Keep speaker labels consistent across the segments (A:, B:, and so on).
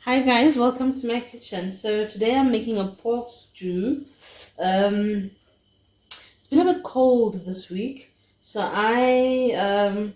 A: Hi guys, welcome to my kitchen. So today I'm making a pork stew. It's been a bit cold this week, so I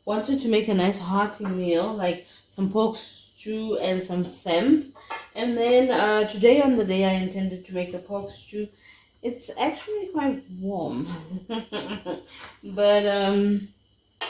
A: wanted to make a nice hearty meal, like some pork stew and some sam. And then today on the day I intended to make the pork stew. It's actually quite warm, but I'm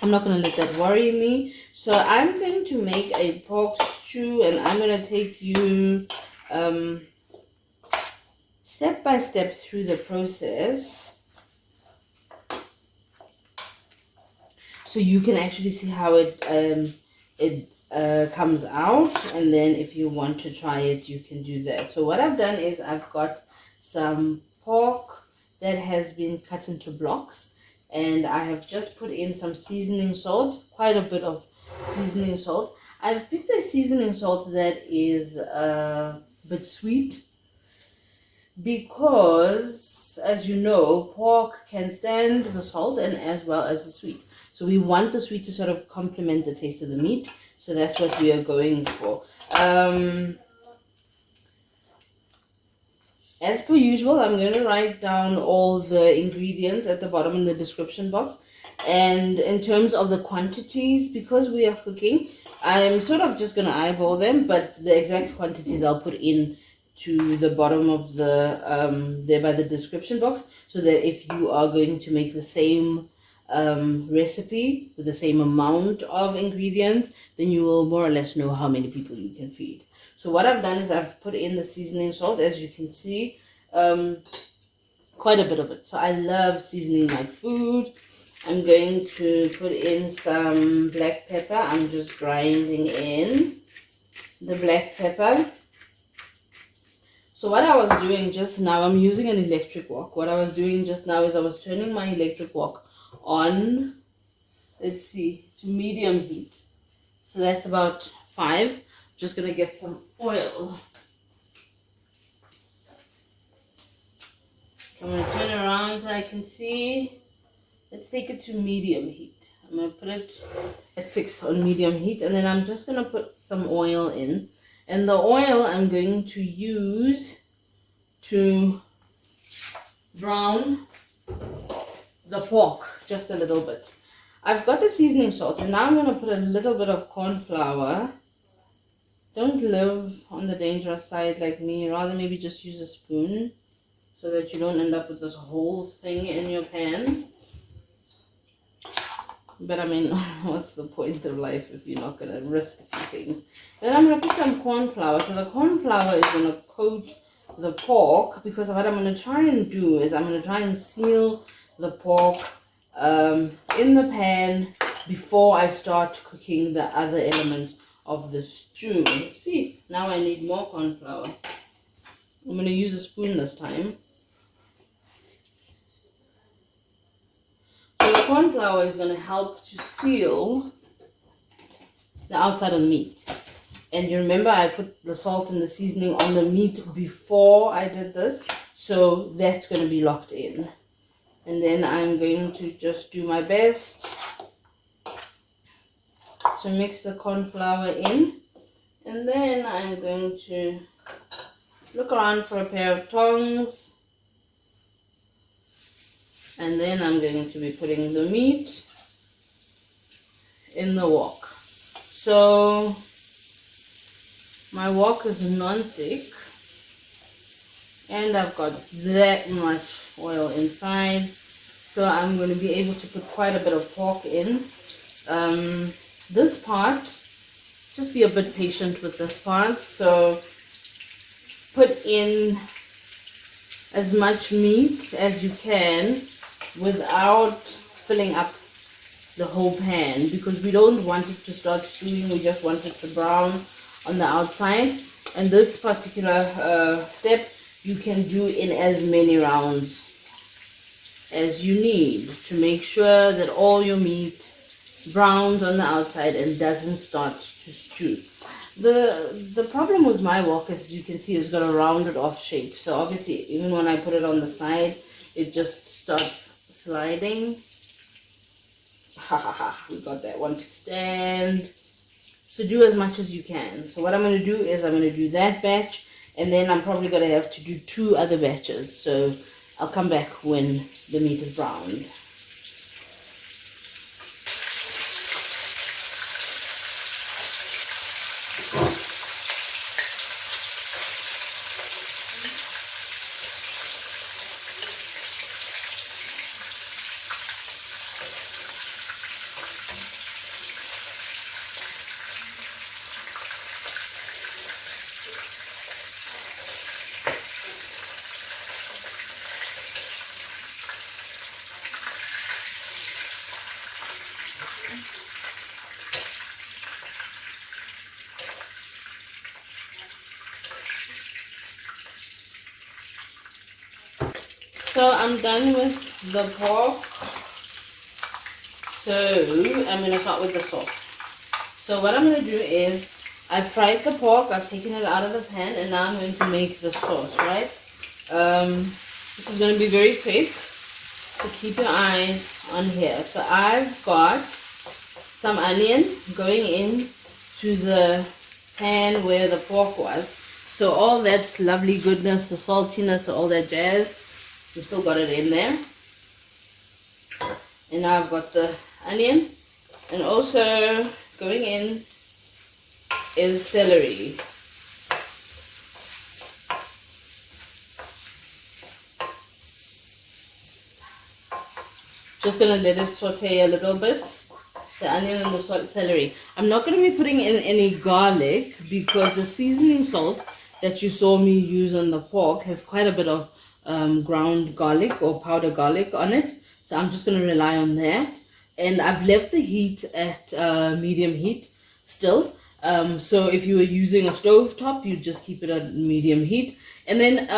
A: not going to let that worry me. So I'm going to make a pork stew, and I'm going to take you step by step through the process so you can actually see how it comes out, and then if you want to try it, you can do that. So what I've done is I've got some pork that has been cut into blocks, and I have just put in some seasoning salt, quite a bit of seasoning salt. I've picked a seasoning salt that is a bit sweet because, as you know, pork can stand the salt and as well as the sweet. So we want the sweet to sort of complement the taste of the meat. So that's what we are going for. As per usual, I'm going to write down all the ingredients at the bottom in the description box. And in terms of the quantities, because we are cooking, I'm sort of just going to eyeball them, but the exact quantities I'll put in to the bottom of the there by the description box, so that if you are going to make the same recipe with the same amount of ingredients, then you will more or less know how many people you can feed. So what I've done is I've put in the seasoning salt, as you can see, quite a bit of it. So I love seasoning my food. I'm going to put in some black pepper. I'm just grinding in the black pepper. So what I was doing just now, I'm using an electric wok. What I was doing just now is I was turning my electric wok on, let's see, to medium heat. So that's about 5. Just gonna get some oil. I'm gonna turn it around so I can see. Let's take it to medium heat. I'm gonna put it at 6 on medium heat, and then I'm just gonna put some oil in. And the oil I'm going to use to brown the pork just a little bit. I've got the seasoning salt, and now I'm going to put a little bit of corn flour. Don't live on the dangerous side like me. Rather maybe just use a spoon so that you don't end up with this whole thing in your pan. But I mean, what's the point of life if you're not going to risk a few things? Then I'm going to put some corn flour. So the corn flour is going to coat the pork, because what I'm going to try and do is I'm going to try and seal the pork in the pan before I start cooking the other elements of the stew. See, now I need more corn flour. I'm going to use a spoon this time. So the corn flour is going to help to seal the outside of the meat. And you remember I put the salt and the seasoning on the meat before I did this, so that's going to be locked in. And then I'm going to just do my best to mix the corn flour in. And then I'm going to look around for a pair of tongs. And then I'm going to be putting the meat in the wok. So my wok is non-stick, and I've got that much oil inside. So I'm going to be able to put quite a bit of pork in. This part, just be a bit patient with this part. So put in as much meat as you can without filling up the whole pan, because we don't want it to start stewing. We just want it to brown on the outside. And this particular step you can do in as many rounds as you need to make sure that all your meat browns on the outside and doesn't start to stew. The problem with my wok, as you can see, it's got a rounded off shape. So obviously even when I put it on the side, it just starts sliding. Ha ha ha, we got that one to stand. So do as much as you can. So what I'm going to do is I'm going to do that batch, and then I'm probably going to have to do 2 other batches. So I'll come back when the meat is browned. So I'm done with the pork. So I'm going to start with the sauce. So what I'm going to do is I fried the pork, I've taken it out of the pan, and now I'm going to make the sauce, right? This is going to be very quick, so keep your eyes on here. So I've got some onion going in to the pan where the pork was. So all that lovely goodness, the saltiness, all that jazz, we still got it in there. And now I've got the onion, and also going in is celery. Just gonna let it saute a little bit, the onion and the celery. I'm not gonna be putting in any garlic because the seasoning salt that you saw me use on the pork has quite a bit of ground garlic or powder garlic on it. So I'm just gonna rely on that. And I've left the heat at medium heat still. So if you were using a stove top, you just keep it at medium heat. And then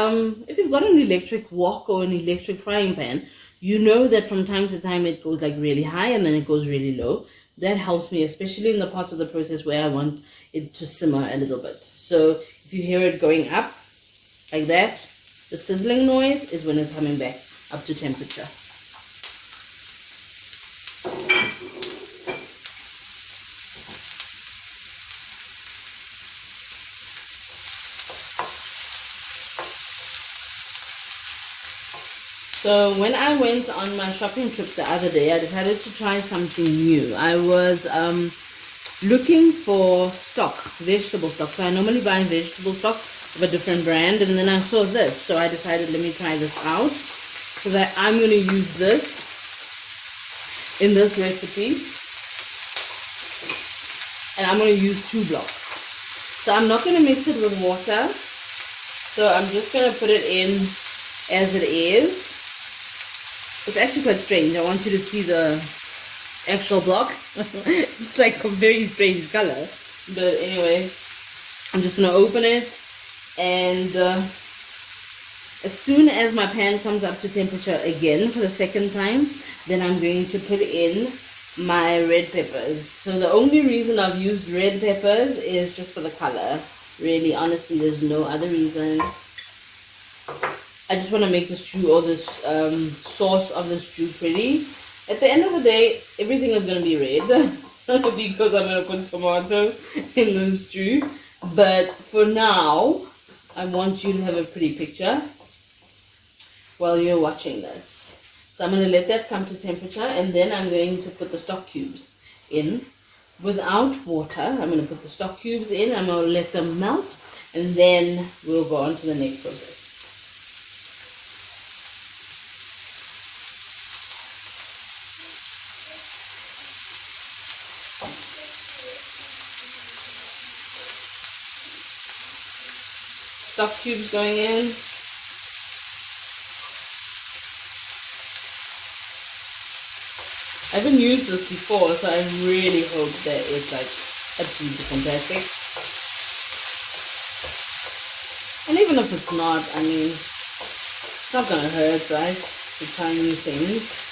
A: if you've got an electric wok or an electric frying pan, you know that from time to time it goes like really high and then it goes really low. That helps me, especially in the parts of the process where I want it to simmer a little bit. So if you hear it going up like that, the sizzling noise is when it's coming back up to temperature. So when I went on my shopping trip the other day, I decided to try something new. I was looking for stock, vegetable stock. So I normally buy vegetable stock of a different brand, and then I saw this. So I decided, let me try this out. So that I'm going to use this in this recipe. And I'm going to use 2 blocks. So I'm not going to mix it with water. So I'm just going to put it in as it is. It's actually quite strange. I want you to see the actual block. It's like a very strange color. But anyway, I'm just going to open it. And as soon as my pan comes up to temperature again for the second time, then I'm going to put in my red peppers. So the only reason I've used red peppers is just for the color. Really, honestly, there's no other reason. I just want to make the stew or this sauce of the stew pretty. At the end of the day, everything is going to be red because I'm going to put tomato in the stew. But for now, I want you to have a pretty picture while you're watching this. So I'm going to let that come to temperature, and then I'm going to put the stock cubes in without water. I'm going to put the stock cubes in, I'm going to let them melt, and then we'll go on to the next process. Stock cubes going in. I haven't used this before, so I really hope that it's like absolutely fantastic. And even if it's not, I mean, it's not gonna hurt, right? To try new things.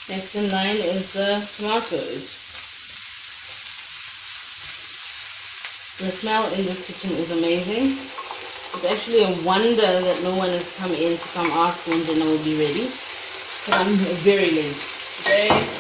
A: Next in line is the tomatoes. The smell in this kitchen is amazing. It's actually a wonder that no one has come in to come ask when dinner will be ready. But I'm very late today.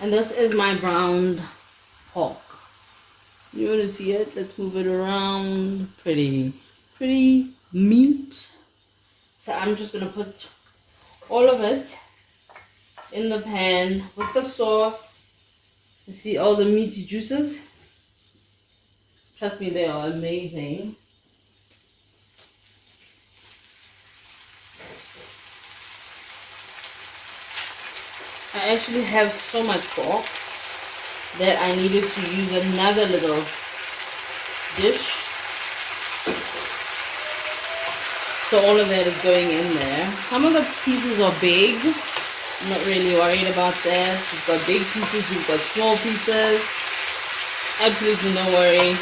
A: And this is my browned pork. You want to see it? Let's move it around. Pretty meat. So I'm just going to put all of it in the pan with the sauce. You see all the meaty juices? Trust me, they are amazing. I actually have so much pork that I needed to use another little dish. So all of that is going in there. Some of the pieces are big. I'm not really worried about that. We've got big pieces, we've got small pieces. Absolutely no worry.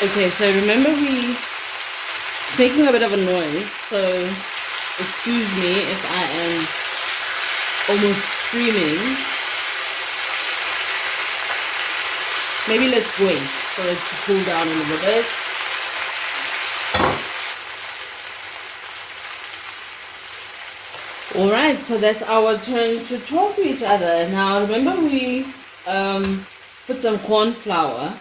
A: Okay, so remember it's making a bit of a noise, so excuse me if I am almost screaming. Maybe let's wait for it to cool down a little bit. Alright, so that's our turn to talk to each other. Now remember we put some corn flour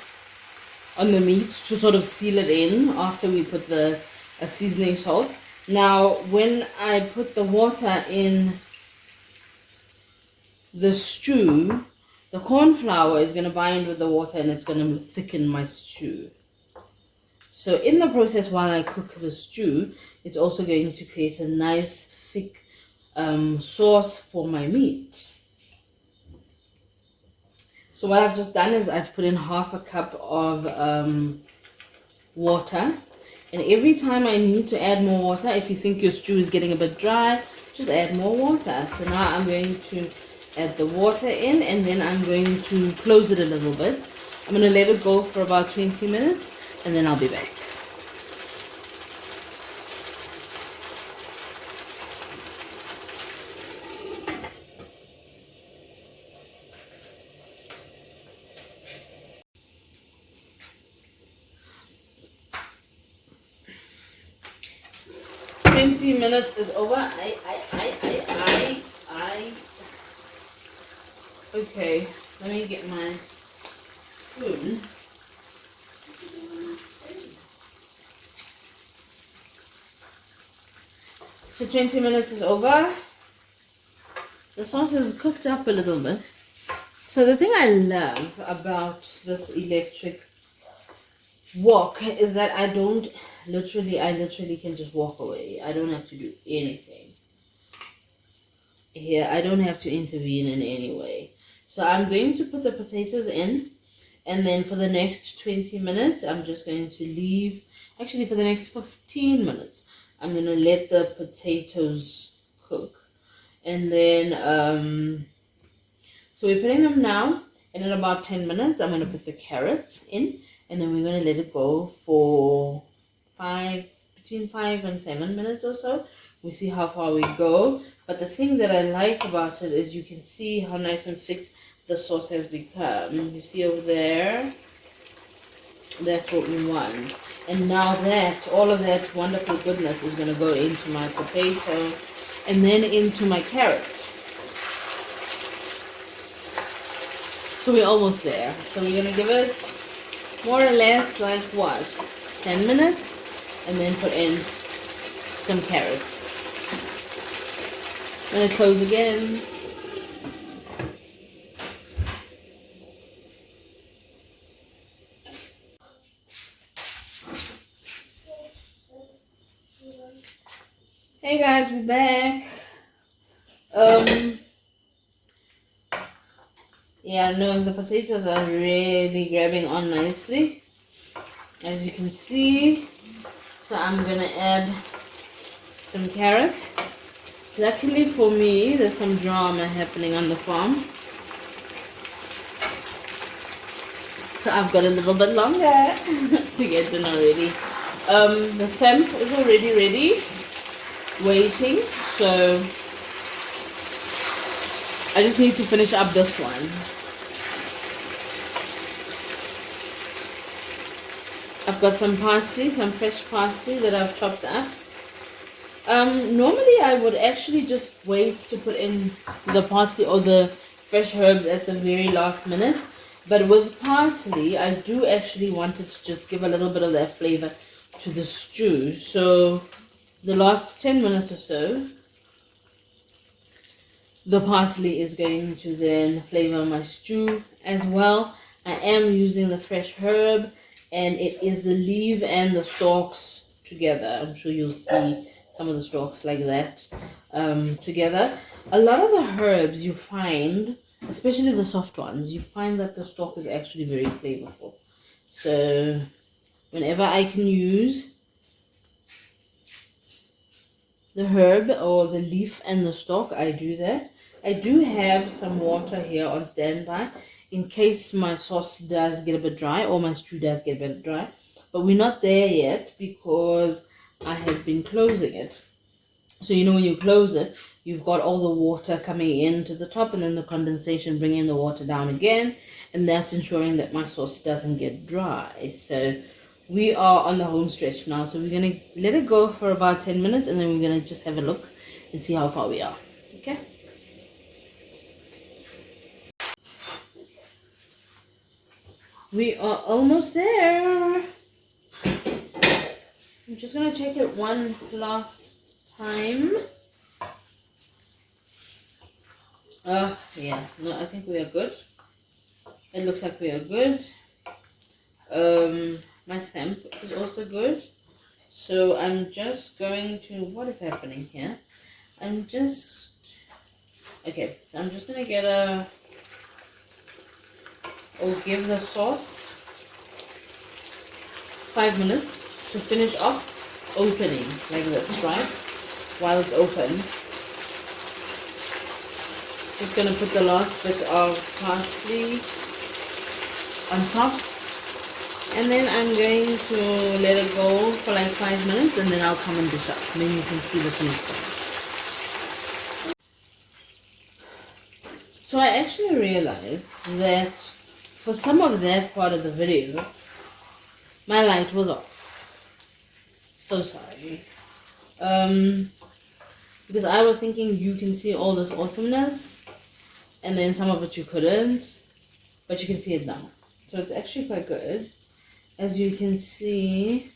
A: on the meat to sort of seal it in after we put the seasoning salt. Now when I put the water in the stew, the corn flour is going to bind with the water and it's going to thicken my stew. So in the process while I cook the stew, it's also going to create a nice thick sauce for my meat. So what I've just done is I've put in half a cup of water. And every time I need to add more water, if you think your stew is getting a bit dry, just add more water. So now I'm going to add the water in and then I'm going to close it a little bit. I'm going to let it go for about 20 minutes and then I'll be back. Minutes is over. Okay, let me get my spoon. So 20 minutes is over. The sauce is cooked up a little bit. So the thing I love about this electric wok is that I literally can just walk away. I don't have to do anything. Here, I don't have to intervene in any way. So I'm going to put the potatoes in, and then for the next 20 minutes, I'm just going to leave, actually for the next 15 minutes, I'm going to let the potatoes cook. And then, so we're putting them now, and in about 10 minutes, I'm going to put the carrots in, and then we're going to let it go for between 5 and 7 minutes or so. We see how far we go. But the thing that I like about it is you can see how nice and thick the sauce has become. You see over there? That's what we want. And now all of that wonderful goodness is going to go into my potato and then into my carrots. So we're almost there. So we're going to give it more or less like what? 10 minutes? And then put in some carrots. I'm going to close again. Hey guys, we're back. Yeah, no, the potatoes are really grabbing on nicely, as you can see. So I'm gonna add some carrots. Luckily for me, there's some drama happening on the farm, so I've got a little bit longer to get dinner ready. The samp is already ready, waiting, so I just need to finish up this one. I've got some parsley, some fresh parsley that I've chopped up. Normally I would actually just wait to put in the parsley or the fresh herbs at the very last minute. But with parsley, I do actually want it to just give a little bit of that flavor to the stew. So the last 10 minutes or so, the parsley is going to then flavor my stew as well. I am using the fresh herb, and it is the leaf and the stalks together. I'm sure you'll see some of the stalks like that together. A lot of the herbs you find, especially the soft ones, you find that the stalk is actually very flavorful. So whenever I can use the herb or the leaf and the stalk, I do that. I do have some water here on standby in case my sauce does get a bit dry or my stew does get a bit dry. But we're not there yet because I have been closing it. So you know when you close it, you've got all the water coming into the top and then the condensation bringing the water down again. And that's ensuring that my sauce doesn't get dry. So we are on the home stretch now. So we're going to let it go for about 10 minutes and then we're going to just have a look and see how far we are. Okay? We are almost there. I'm just going to check it one last time. Yeah, no, I think we are good. It looks like we are good. My stamp is also good. So I'm just going to, what is happening here? Okay, so I'm just going to get give the sauce 5 minutes to finish off opening like this, right? While it's open, just gonna put the last bit of parsley on top, and then I'm going to let it go for like 5 minutes, and then I'll come and dish up, and then you can see the finished product. So I actually realized that for some of that part of the video, my light was off. So sorry. Because I was thinking you can see all this awesomeness, and then some of it you couldn't, but you can see it now. So it's actually quite good. As you can see,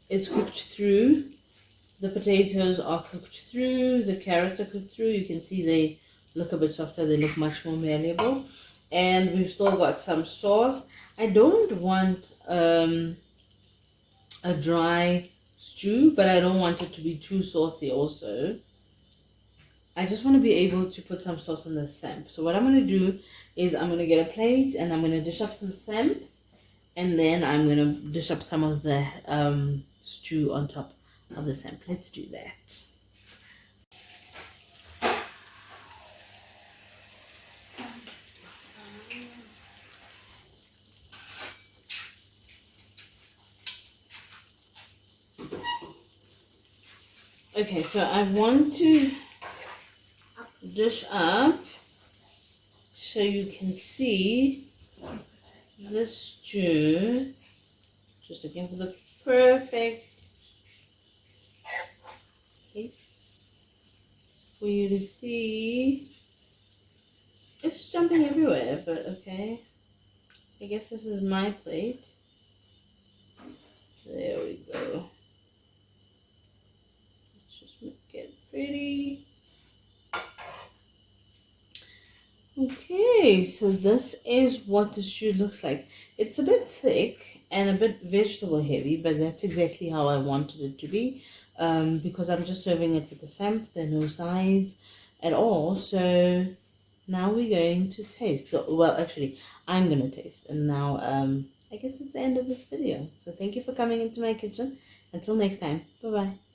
A: it's cooked through. The potatoes are cooked through. The carrots are cooked through. You can see they look a bit softer. They look much more malleable. And we've still got some sauce. I don't want a dry stew, but I don't want it to be too saucy also. I just want to be able to put some sauce on the samp. So what I'm going to do is I'm going to get a plate and I'm going to dish up some samp, and then I'm going to dish up some of the stew on top of the samp. Let's do that. Okay, so I want to dish up so you can see the stew. Just looking for the perfect place for you to see. It's jumping everywhere, but okay. I guess this is my plate. There we go. Let's just make it pretty. Okay, so this is what the stew looks like. It's a bit thick and a bit vegetable heavy, but that's exactly how I wanted it to be. because I'm just serving it with the samp. There are no sides at all. So now we're going to taste. So, well, actually, I'm gonna taste. And now, I guess it's the end of this video. So thank you for coming into my kitchen. Until next time, bye bye.